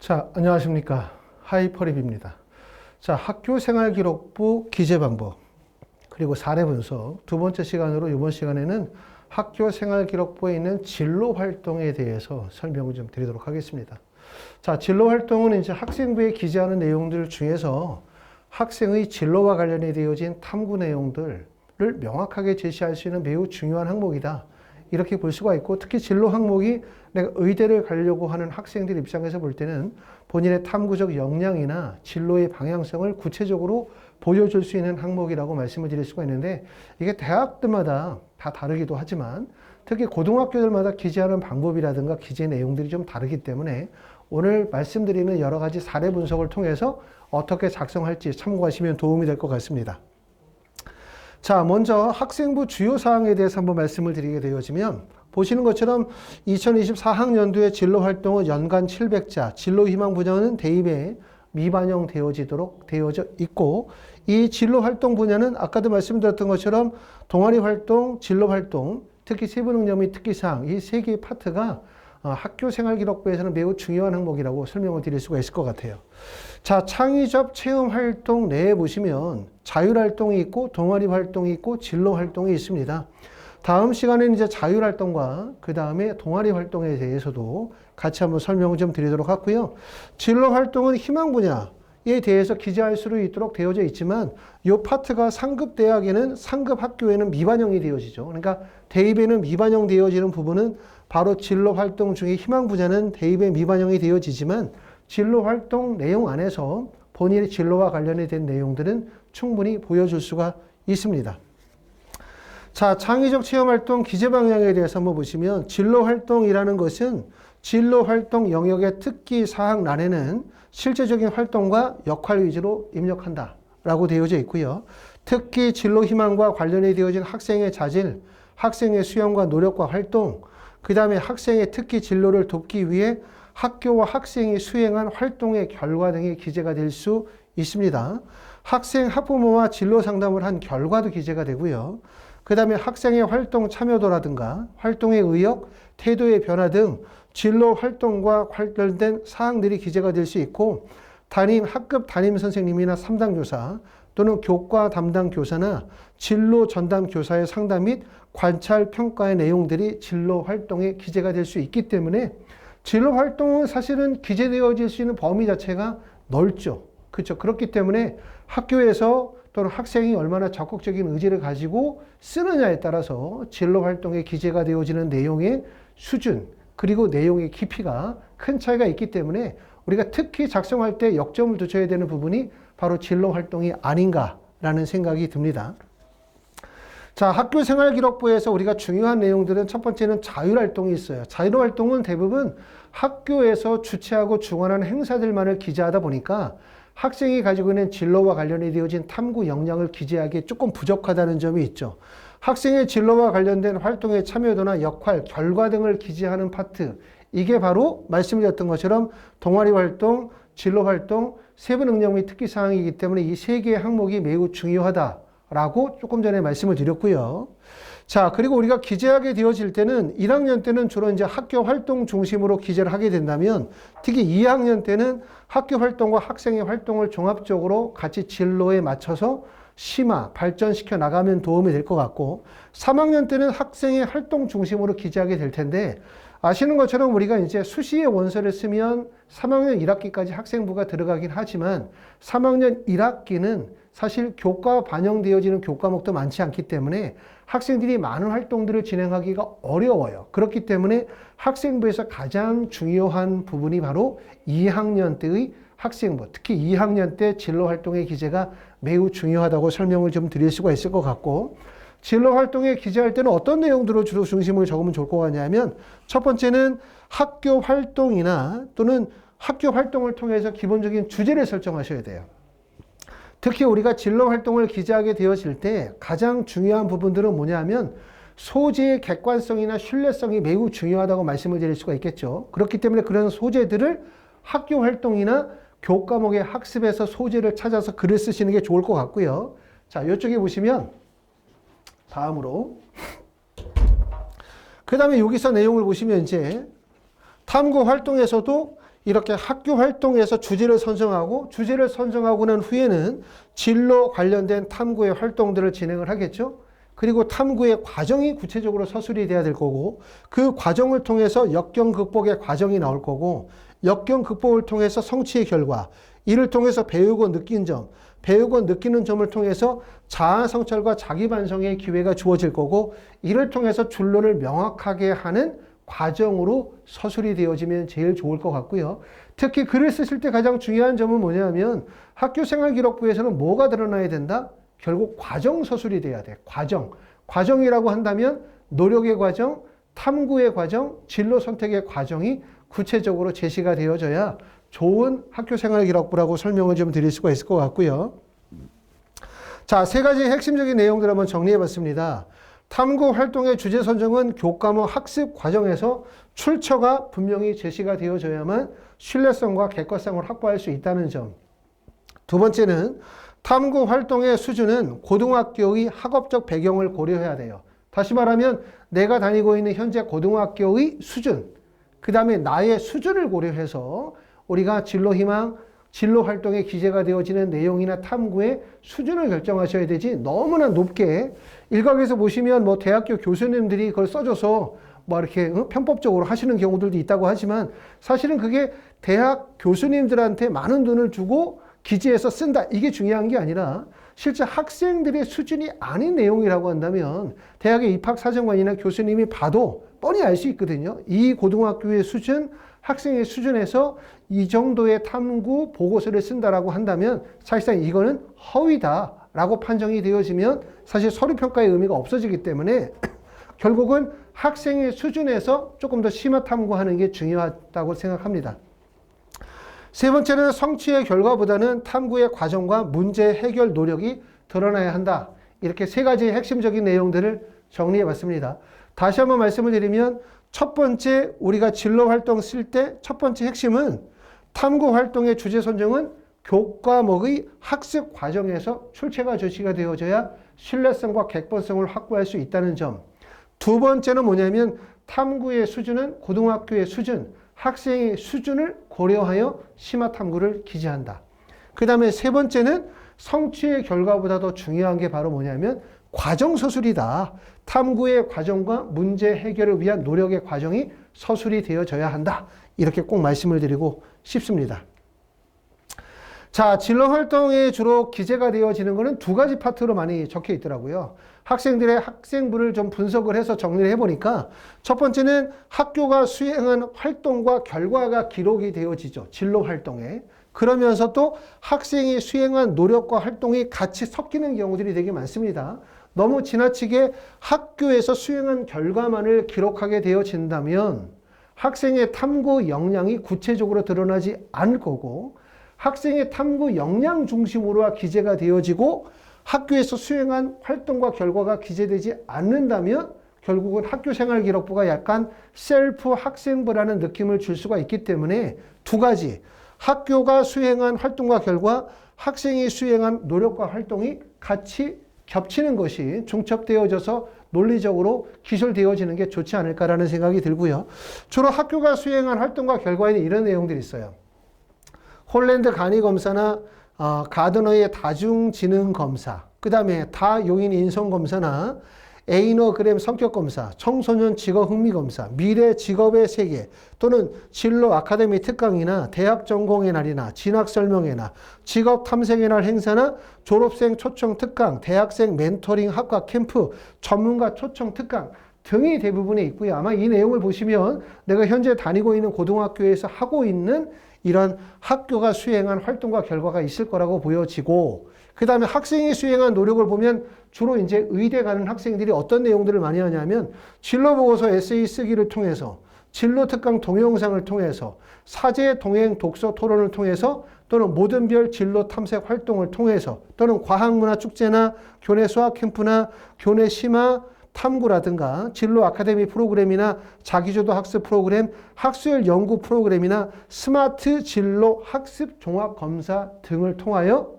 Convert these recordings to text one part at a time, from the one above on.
자, 안녕하십니까. 하이퍼립입니다. 자, 학교생활기록부 기재방법, 그리고 사례 분석 두 번째 시간으로 이번 시간에는 학교생활기록부에 있는 진로활동에 대해서 설명을 좀 드리도록 하겠습니다. 자, 진로활동은 이제 학생부에 기재하는 내용들 중에서 학생의 진로와 관련이 되어진 탐구 내용들을 명확하게 제시할 수 있는 매우 중요한 항목이다. 이렇게 볼 수가 있고, 특히 진로 항목이 내가 의대를 가려고 하는 학생들 입장에서 볼 때는 본인의 탐구적 역량이나 진로의 방향성을 구체적으로 보여줄 수 있는 항목이라고 말씀을 드릴 수가 있는데, 이게 대학들마다 다 다르기도 하지만 특히 고등학교들마다 기재하는 방법이라든가 기재 내용들이 좀 다르기 때문에 오늘 말씀드리는 여러 가지 사례 분석을 통해서 어떻게 작성할지 참고하시면 도움이 될 것 같습니다. 자, 먼저 학생부 주요 사항에 대해서 한번 말씀을 드리게 되어지면, 보시는 것처럼 2024학년도의 진로활동은 연간 700자, 진로희망 분야는 대입에 미반영 되어져 있고, 이 진로활동 분야는 아까도 말씀드렸던 것처럼 동아리활동, 진로활동, 특히 세부능력 및 특기사항, 이 세 개의 파트가 학교생활기록부에서는 매우 중요한 항목이라고 설명을 드릴 수가 있을 것 같아요. 자, 창의적 체험활동 내에 보시면 자율활동이 있고 동아리활동이 있고 진로활동이 있습니다. 다음 시간에는 이제 자율활동과 그 다음에 동아리활동에 대해서도 같이 한번 설명을 좀 드리도록 하고요. 진로활동은 희망 분야에 대해서 기재할 수 있도록 되어져 있지만 이 파트가 상급 대학에는 상급 학교에는 미반영이 되어지죠. 그러니까 대입에는 미반영 되어지는 부분은 바로 진로활동 중에 희망 분야는 대입에 미반영이 되어지지만 진로활동 내용 안에서 본인의 진로와 관련이 된 내용들은 충분히 보여줄 수가 있습니다. 자, 창의적 체험활동 기재 방향에 대해서 한번 보시면, 진로활동이라는 것은 진로활동 영역의 특기 사항란에는 실제적인 활동과 역할 위주로 입력한다 라고 되어져 있고요. 특기 진로 희망과 관련이 되어진 학생의 자질, 학생의 수영과 노력과 활동, 그 다음에 학생의 특기 진로를 돕기 위해 학교와 학생이 수행한 활동의 결과 등이 기재가 될 수 있습니다. 학생 학부모와 진로 상담을 한 결과도 기재가 되고요. 그 다음에 학생의 활동 참여도라든가 활동의 의욕, 태도의 변화 등 진로 활동과 관련된 사항들이 기재가 될 수 있고, 학급 담임 선생님이나 상담교사 또는 교과 담당 교사나 진로 전담 교사의 상담 및 관찰 평가의 내용들이 진로 활동에 기재가 될 수 있기 때문에 진로 활동은 사실은 기재되어질 수 있는 범위 자체가 넓죠. 그렇죠. 그렇기 때문에 학교에서 또는 학생이 얼마나 적극적인 의지를 가지고 쓰느냐에 따라서 진로 활동에 기재가 되어지는 내용의 수준, 그리고 내용의 깊이가 큰 차이가 있기 때문에 우리가 특히 작성할 때 역점을 두셔야 되는 부분이 바로 진로 활동이 아닌가라는 생각이 듭니다. 자, 학교생활기록부에서 우리가 중요한 내용들은 첫 번째는 자율활동이 있어요. 자율활동은 대부분 학교에서 주최하고 주관하는 행사들만을 기재하다 보니까 학생이 가지고 있는 진로와 관련이 되어진 탐구 역량을 기재하기에 조금 부족하다는 점이 있죠. 학생의 진로와 관련된 활동의 참여도나 역할, 결과 등을 기재하는 파트, 이게 바로 말씀드렸던 것처럼 동아리활동, 진로활동, 세부능력 및 특기사항이기 때문에 이 세 개의 항목이 매우 중요하다라고 조금 전에 말씀을 드렸고요. 자, 그리고 우리가 기재하게 되어질 때는 1학년 때는 주로 이제 학교 활동 중심으로 기재를 하게 된다면, 특히 2학년 때는 학교 활동과 학생의 활동을 종합적으로 같이 진로에 맞춰서 심화, 발전시켜 나가면 도움이 될 것 같고, 3학년 때는 학생의 활동 중심으로 기재하게 될 텐데, 아시는 것처럼 우리가 이제 수시의 원서를 쓰면 3학년 1학기까지 학생부가 들어가긴 하지만 3학년 1학기는 사실 교과 반영되어지는 교과목도 많지 않기 때문에 학생들이 많은 활동들을 진행하기가 어려워요. 그렇기 때문에 학생부에서 가장 중요한 부분이 바로 2학년 때의 학생부, 특히 2학년 때 진로활동의 기재가 매우 중요하다고 설명을 좀 드릴 수가 있을 것 같고, 진로활동에 기재할 때는 어떤 내용들을 주로 중심을 적으면 좋을 것 같냐면, 첫 번째는 학교 활동이나 또는 학교 활동을 통해서 기본적인 주제를 설정하셔야 돼요. 특히 우리가 진로활동을 기재하게 되어질 때 가장 중요한 부분들은 뭐냐면 소재의 객관성이나 신뢰성이 매우 중요하다고 말씀을 드릴 수가 있겠죠. 그렇기 때문에 그런 소재들을 학교 활동이나 교과목의 학습에서 소재를 찾아서 글을 쓰시는 게 좋을 것 같고요. 자, 이쪽에 보시면 다음으로 그 다음에 여기서 내용을 보시면 이제 탐구 활동에서도 이렇게 학교 활동에서 주제를 선정하고 주제를 선정하고 난 후에는 진로 관련된 탐구의 활동들을 진행을 하겠죠. 그리고 탐구의 과정이 구체적으로 서술이 돼야 될 거고 그 과정을 통해서 역경 극복의 과정이 나올 거고 역경 극복을 통해서 성취의 결과 이를 통해서 배우고 느낀 점 배우고 느끼는 점을 통해서 자아 성찰과 자기 반성의 기회가 주어질 거고 이를 통해서 줄로를 명확하게 하는 과정으로 서술이 되어지면 제일 좋을 것 같고요. 특히 글을 쓰실 때 가장 중요한 점은 뭐냐면 학교생활기록부에서는 뭐가 드러나야 된다? 결국 과정 서술이 돼야 돼. 과정. 과정이라고 한다면 노력의 과정, 탐구의 과정, 진로 선택의 과정이 구체적으로 제시가 되어져야 좋은 학교생활기록부라고 설명을 좀 드릴 수가 있을 것 같고요. 자, 세 가지 핵심적인 내용들 한번 정리해 봤습니다. 탐구 활동의 주제 선정은 교과목 학습 과정에서 출처가 분명히 제시가 되어져야만 신뢰성과 객관성을 확보할 수 있다는 점. 두 번째는 탐구 활동의 수준은 고등학교의 학업적 배경을 고려해야 돼요. 다시 말하면 내가 다니고 있는 현재 고등학교의 수준, 그 다음에 나의 수준을 고려해서 우리가 진로 희망, 진로 활동에 기재가 되어지는 내용이나 탐구의 수준을 결정하셔야 되지 너무나 높게 일각에서 보시면 뭐 대학교 교수님들이 그걸 써줘서 뭐 이렇게 편법적으로 하시는 경우들도 있다고 하지만 사실은 그게 대학 교수님들한테 많은 돈을 주고 기재해서 쓴다. 이게 중요한 게 아니라 실제 학생들의 수준이 아닌 내용이라고 한다면 대학의 입학사정관이나 교수님이 봐도 뻔히 알 수 있거든요. 이 고등학교의 수준, 학생의 수준에서 이 정도의 탐구 보고서를 쓴다라고 한다면 사실상 이거는 허위다라고 판정이 되어지면 사실 서류평가의 의미가 없어지기 때문에 결국은 학생의 수준에서 조금 더 심화 탐구하는 게 중요하다고 생각합니다. 세 번째는 성취의 결과보다는 탐구의 과정과 문제 해결 노력이 드러나야 한다. 이렇게 세 가지 핵심적인 내용들을 정리해 봤습니다. 다시 한번 말씀을 드리면 첫 번째 우리가 진로 활동 쓸 때 첫 번째 핵심은 탐구 활동의 주제 선정은 교과목의 학습 과정에서 출처가 제시가 되어져야 신뢰성과 객관성을 확보할 수 있다는 점. 두 번째는 뭐냐면 탐구의 수준은 고등학교의 수준, 학생의 수준을 고려하여 심화 탐구를 기재한다. 그 다음에 세 번째는 성취의 결과보다 더 중요한 게 바로 뭐냐면 과정 서술이다. 탐구의 과정과 문제 해결을 위한 노력의 과정이 서술이 되어져야 한다. 이렇게 꼭 말씀을 드리고 싶습니다. 자, 진로 활동에 주로 기재가 되어지는 것은 두 가지 파트로 많이 적혀 있더라고요. 학생들의 학생부를 좀 분석을 해서 정리를 해보니까 첫 번째는 학교가 수행한 활동과 결과가 기록이 되어지죠. 진로 활동에. 그러면서 또 학생이 수행한 노력과 활동이 같이 섞이는 경우들이 되게 많습니다. 너무 지나치게 학교에서 수행한 결과만을 기록하게 되어진다면 학생의 탐구 역량이 구체적으로 드러나지 않을 거고 학생의 탐구 역량 중심으로 기재가 되어지고 학교에서 수행한 활동과 결과가 기재되지 않는다면 결국은 학교생활기록부가 약간 셀프 학생부라는 느낌을 줄 수가 있기 때문에 두 가지 학교가 수행한 활동과 결과 학생이 수행한 노력과 활동이 같이 겹치는 것이 중첩되어져서 논리적으로 기술되어지는 게 좋지 않을까라는 생각이 들고요. 주로 학교가 수행한 활동과 결과에는 이런 내용들이 있어요. 홀랜드 간이검사나 가드너의 다중지능검사, 그 다음에 다요인 인성검사나 에이너그램 성격검사, 청소년 직업 흥미검사, 미래 직업의 세계 또는 진로 아카데미 특강이나 대학 전공의 날이나 진학 설명회 날, 직업 탐색의 날 행사나 졸업생 초청 특강, 대학생 멘토링 학과 캠프, 전문가 초청 특강 등이 대부분에 있고요. 아마 이 내용을 보시면 내가 현재 다니고 있는 고등학교에서 하고 있는 이런 학교가 수행한 활동과 결과가 있을 거라고 보여지고 그 다음에 학생이 수행한 노력을 보면 주로 이제 의대 가는 학생들이 어떤 내용들을 많이 하냐면 진로보고서 에세이 쓰기를 통해서 진로 특강 동영상을 통해서 사제 동행 독서 토론을 통해서 또는 모든별 진로 탐색 활동을 통해서 또는 과학문화 축제나 교내 수학 캠프나 교내 심화 탐구라든가 진로 아카데미 프로그램이나 자기주도 학습 프로그램, 학술 연구 프로그램이나 스마트 진로 학습 종합 검사 등을 통하여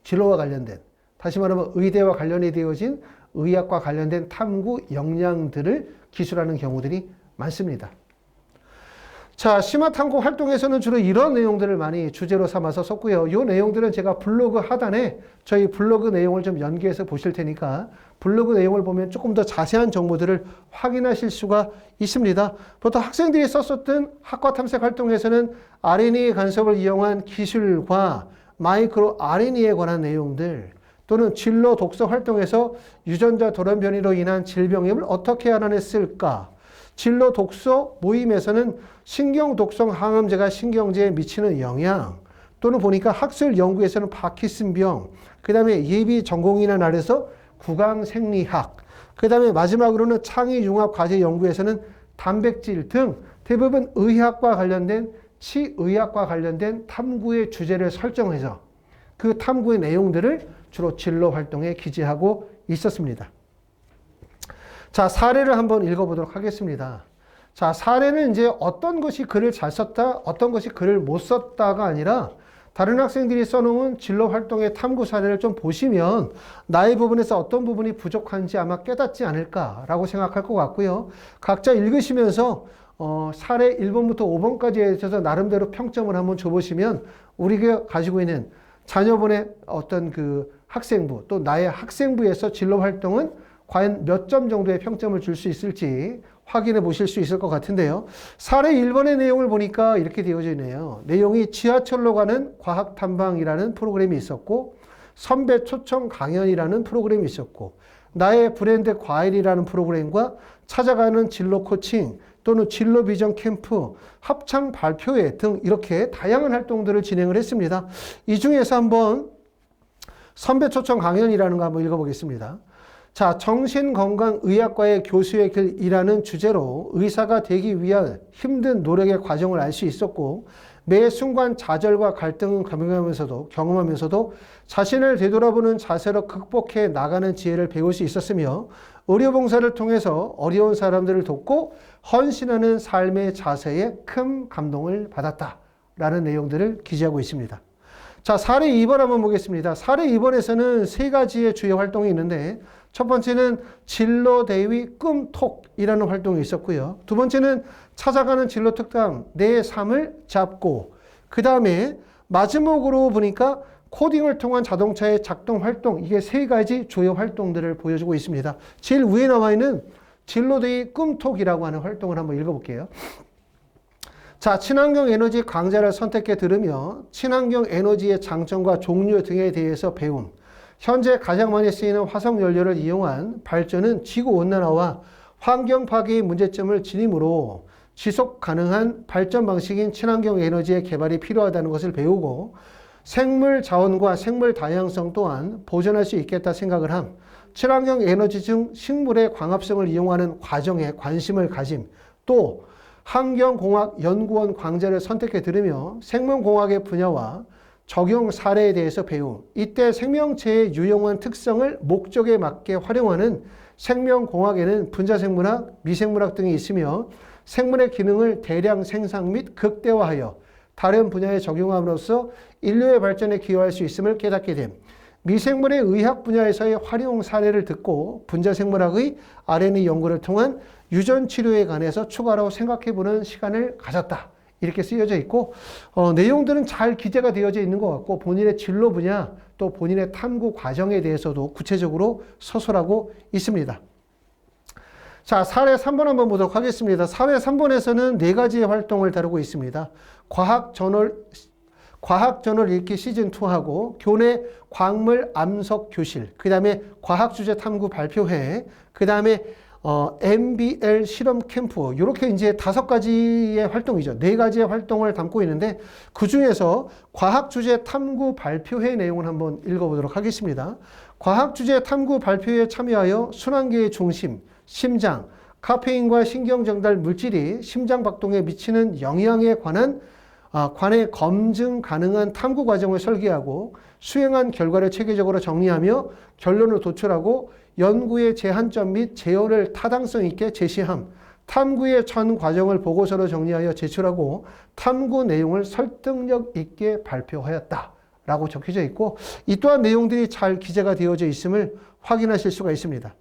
진로와 관련된, 다시 말하면 의대와 관련이 되어진 의학과 관련된 탐구 역량들을 기술하는 경우들이 많습니다. 자, 심화 탐구 활동에서는 주로 이런 내용들을 많이 주제로 삼아서 썼고요. 이 내용들은 제가 블로그 하단에 저희 블로그 내용을 좀 연계해서 보실 테니까 블로그 내용을 보면 조금 더 자세한 정보들을 확인하실 수가 있습니다. 보통 학생들이 썼었던 학과 탐색 활동에서는 RNA 간섭을 이용한 기술과 마이크로 RNA에 관한 내용들, 또는 진로 독서 활동에서 유전자 돌연 변이로 인한 질병을 어떻게 알아냈을까? 진로 독서 모임에서는 신경 독성 항암제가 신경제에 미치는 영향, 또는 보니까 학술 연구에서는 파킨슨병, 그 다음에 예비 전공인의 날에서 구강생리학, 그 다음에 마지막으로는 창의융합 과제 연구에서는 단백질 등 대부분 의학과 관련된 치의학과 관련된 탐구의 주제를 설정해서 그 탐구의 내용들을 주로 진로 활동에 기재하고 있었습니다. 자, 사례를 한번 읽어보도록 하겠습니다. 자, 사례는 이제 어떤 것이 글을 잘 썼다, 어떤 것이 글을 못 썼다가 아니라 다른 학생들이 써놓은 진로 활동의 탐구 사례를 좀 보시면 나의 부분에서 어떤 부분이 부족한지 아마 깨닫지 않을까라고 생각할 것 같고요. 각자 읽으시면서 사례 1번부터 5번까지에 있어서 나름대로 평점을 한번 줘보시면 우리가 가지고 있는 자녀분의 어떤 그 학생부 또 나의 학생부에서 진로 활동은 과연 몇 점 정도의 평점을 줄 수 있을지 확인해 보실 수 있을 것 같은데요. 사례 1번의 내용을 보니까 이렇게 되어져 있네요. 내용이 지하철로 가는 과학탐방이라는 프로그램이 있었고, 선배 초청 강연이라는 프로그램이 있었고, 나의 브랜드 과일이라는 프로그램과 찾아가는 진로 코칭 또는 진로 비전 캠프, 합창 발표회 등 이렇게 다양한 활동들을 진행을 했습니다. 이 중에서 한번 선배 초청 강연이라는 거 한번 읽어보겠습니다. 자, 정신건강의학과의 교수의 길이라는 주제로 의사가 되기 위한 힘든 노력의 과정을 알 수 있었고, 매 순간 좌절과 갈등을 경험하면서도 자신을 되돌아보는 자세로 극복해 나가는 지혜를 배울 수 있었으며, 의료봉사를 통해서 어려운 사람들을 돕고 헌신하는 삶의 자세에 큰 감동을 받았다라는 내용들을 기재하고 있습니다. 자, 사례 2번 한번 보겠습니다. 사례 2번에서는 세 가지의 주요 활동이 있는데, 첫 번째는 진로대위 꿈톡이라는 활동이 있었고요. 두 번째는 찾아가는 진로 특강 내 삶을 잡고, 그 다음에 마지막으로 보니까 코딩을 통한 자동차의 작동 활동, 이게 세 가지 주요 활동들을 보여주고 있습니다. 제일 위에 나와 있는 진로대위 꿈톡이라고 하는 활동을 한번 읽어볼게요. 자, 친환경 에너지 강좌를 선택해 들으며 친환경 에너지의 장점과 종류 등에 대해서 배움. 현재 가장 많이 쓰이는 화석연료를 이용한 발전은 지구온난화와 환경 파괴의 문제점을 지니므로 지속 가능한 발전 방식인 친환경 에너지의 개발이 필요하다는 것을 배우고, 생물 자원과 생물 다양성 또한 보존할 수 있겠다 생각을 함. 친환경 에너지 중 식물의 광합성을 이용하는 과정에 관심을 가짐. 또 환경공학연구원 강좌를 선택해 들으며 생명공학의 분야와 적용 사례에 대해서 배움. 이때 생명체의 유용한 특성을 목적에 맞게 활용하는 생명공학에는 분자생물학, 미생물학 등이 있으며 생물의 기능을 대량 생산 및 극대화하여 다른 분야에 적용함으로써 인류의 발전에 기여할 수 있음을 깨닫게 됨. 미생물의 의학 분야에서의 활용 사례를 듣고 분자생물학의 RNA 연구를 통한 유전 치료에 관해서 추가로 생각해보는 시간을 가졌다. 이렇게 쓰여져 있고, 내용들은 잘 기재가 되어져 있는 것 같고, 본인의 진로 분야 또 본인의 탐구 과정에 대해서도 구체적으로 서술하고 있습니다. 자, 사례 3번 한번 보도록 하겠습니다. 사례 3번에서는 네 가지의 활동을 다루고 있습니다. 과학저널 읽기 시즌2하고 교내 광물 암석 교실, 그 다음에 과학주제 탐구 발표회, 그 다음에 MBL 실험 캠프, 이렇게 이제 5가지의 활동이죠. 4가지의 활동을 담고 있는데, 그 중에서 과학주제 탐구 발표회 내용을 한번 읽어보도록 하겠습니다. 과학주제 탐구 발표회에 참여하여 순환계의 중심, 심장, 카페인과 신경전달 물질이 심장 박동에 미치는 영향에 관해 검증 가능한 탐구 과정을 설계하고 수행한 결과를 체계적으로 정리하며 결론을 도출하고 연구의 제한점 및 제어를 타당성 있게 제시함, 탐구의 전 과정을 보고서로 정리하여 제출하고 탐구 내용을 설득력 있게 발표하였다 라고 적혀져 있고, 이 또한 내용들이 잘 기재가 되어져 있음을 확인하실 수가 있습니다.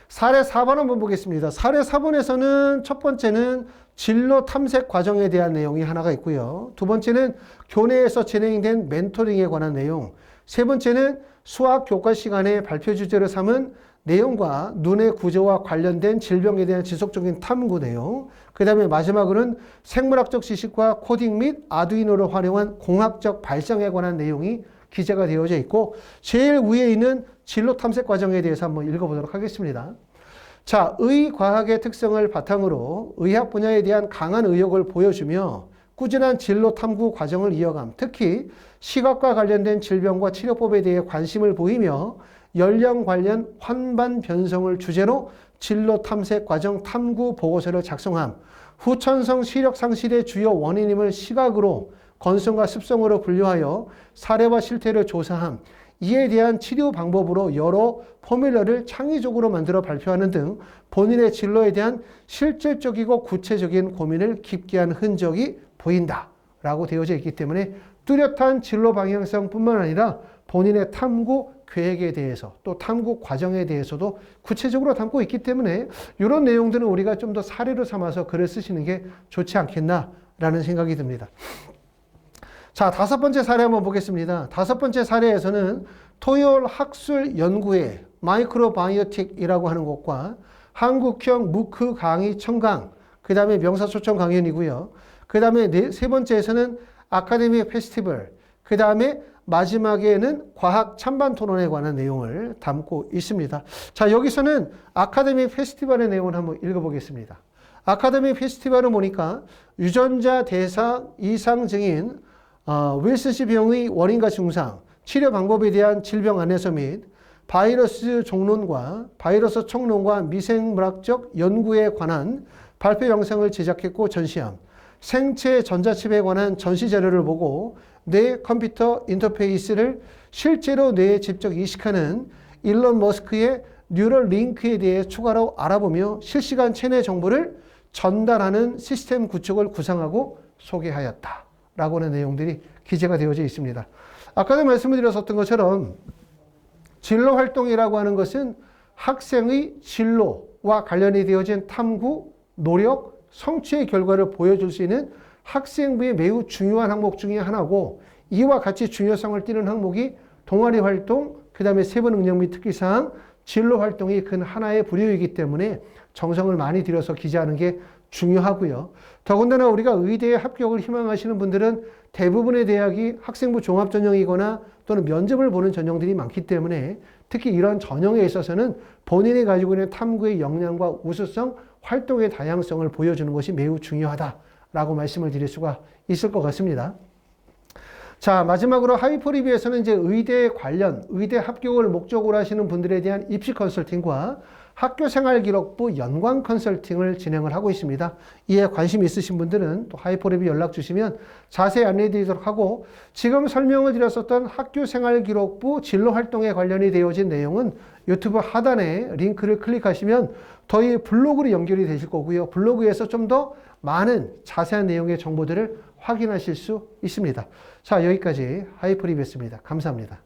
사례 4번 한번 보겠습니다. 사례 4번에서는 첫 번째는 진로 탐색 과정에 대한 내용이 하나가 있고요. 두 번째는 교내에서 진행된 멘토링에 관한 내용. 세 번째는 수학 교과 시간에 발표 주제로 삼은 내용과 눈의 구조와 관련된 질병에 대한 지속적인 탐구 내용. 그 다음에 마지막으로는 생물학적 지식과 코딩 및 아두이노를 활용한 공학적 발상에 관한 내용이 기재가 되어져 있고, 제일 위에 있는 진로 탐색 과정에 대해서 한번 읽어보도록 하겠습니다. 자, 의과학의 특성을 바탕으로 의학 분야에 대한 강한 의욕을 보여주며 꾸준한 진로 탐구 과정을 이어감, 특히 시각과 관련된 질병과 치료법에 대해 관심을 보이며 연령 관련 환반 변성을 주제로 진로 탐색 과정 탐구 보고서를 작성함, 후천성 시력 상실의 주요 원인임을 시각으로 건성과 습성으로 분류하여 사례와 실태를 조사함, 이에 대한 치료 방법으로 여러 포뮬러를 창의적으로 만들어 발표하는 등 본인의 진로에 대한 실질적이고 구체적인 고민을 깊게 한 흔적이 보인다 라고 되어져 있기 때문에 뚜렷한 진로 방향성뿐만 아니라 본인의 탐구 계획에 대해서 또 탐구 과정에 대해서도 구체적으로 담고 있기 때문에 이런 내용들은 우리가 좀 더 사례로 삼아서 글을 쓰시는 게 좋지 않겠나라는 생각이 듭니다. 자, 다섯 번째 사례 한번 보겠습니다. 다섯 번째 사례에서는 토요일 학술 연구회 마이크로바이오틱이라고 하는 곳과 한국형 무크 강의 청강, 그 다음에 명사 초청 강연이고요. 그 다음에 세 번째에서는 아카데미 페스티벌, 그 다음에 마지막에는 과학 찬반 토론에 관한 내용을 담고 있습니다. 자, 여기서는 아카데미 페스티벌의 내용을 한번 읽어보겠습니다. 아카데미 페스티벌은 보니까 유전자 대상 이상 증인 윌슨씨 병의 원인과 증상, 치료 방법에 대한 질병 안내서 및 바이러스 종론과 바이러스 총론과 미생물학적 연구에 관한 발표 영상을 제작했고 전시함, 생체 전자칩에 관한 전시 자료를 보고 뇌 컴퓨터 인터페이스를 실제로 뇌에 직접 이식하는 일론 머스크의 뉴럴 링크에 대해 추가로 알아보며 실시간 체내 정보를 전달하는 시스템 구축을 구상하고 소개하였다 라고 하는 내용들이 기재가 되어져 있습니다. 아까도 말씀을 드렸었던 것처럼 진로 활동이라고 하는 것은 학생의 진로와 관련이 되어진 탐구, 노력, 성취의 결과를 보여줄 수 있는 학생부의 매우 중요한 항목 중에 하나고, 이와 같이 중요성을 띠는 항목이 동아리 활동, 그 다음에 세부 능력 및 특기사항, 진로 활동이 큰 하나의 부류이기 때문에 정성을 많이 들여서 기재하는 게 중요하고요. 더군다나 우리가 의대에 합격을 희망하시는 분들은 대부분의 대학이 학생부 종합 전형이거나 또는 면접을 보는 전형들이 많기 때문에 특히 이런 전형에 있어서는 본인이 가지고 있는 탐구의 역량과 우수성, 활동의 다양성을 보여주는 것이 매우 중요하다라고 말씀을 드릴 수가 있을 것 같습니다. 자, 마지막으로 하이퍼 리뷰에서는 이제 의대 관련, 의대 합격을 목적으로 하시는 분들에 대한 입시 컨설팅과 학교생활기록부 연관 컨설팅을 진행을 하고 있습니다. 이에 관심 있으신 분들은 또 하이퍼 리뷰 연락 주시면 자세히 안내해 드리도록 하고, 지금 설명을 드렸었던 학교생활기록부 진로활동에 관련이 되어진 내용은 유튜브 하단에 링크를 클릭하시면 저희 블로그로 연결이 되실 거고요. 블로그에서 좀 더 많은 자세한 내용의 정보들을 확인하실 수 있습니다. 자, 여기까지 하이퍼 리뷰였습니다. 감사합니다.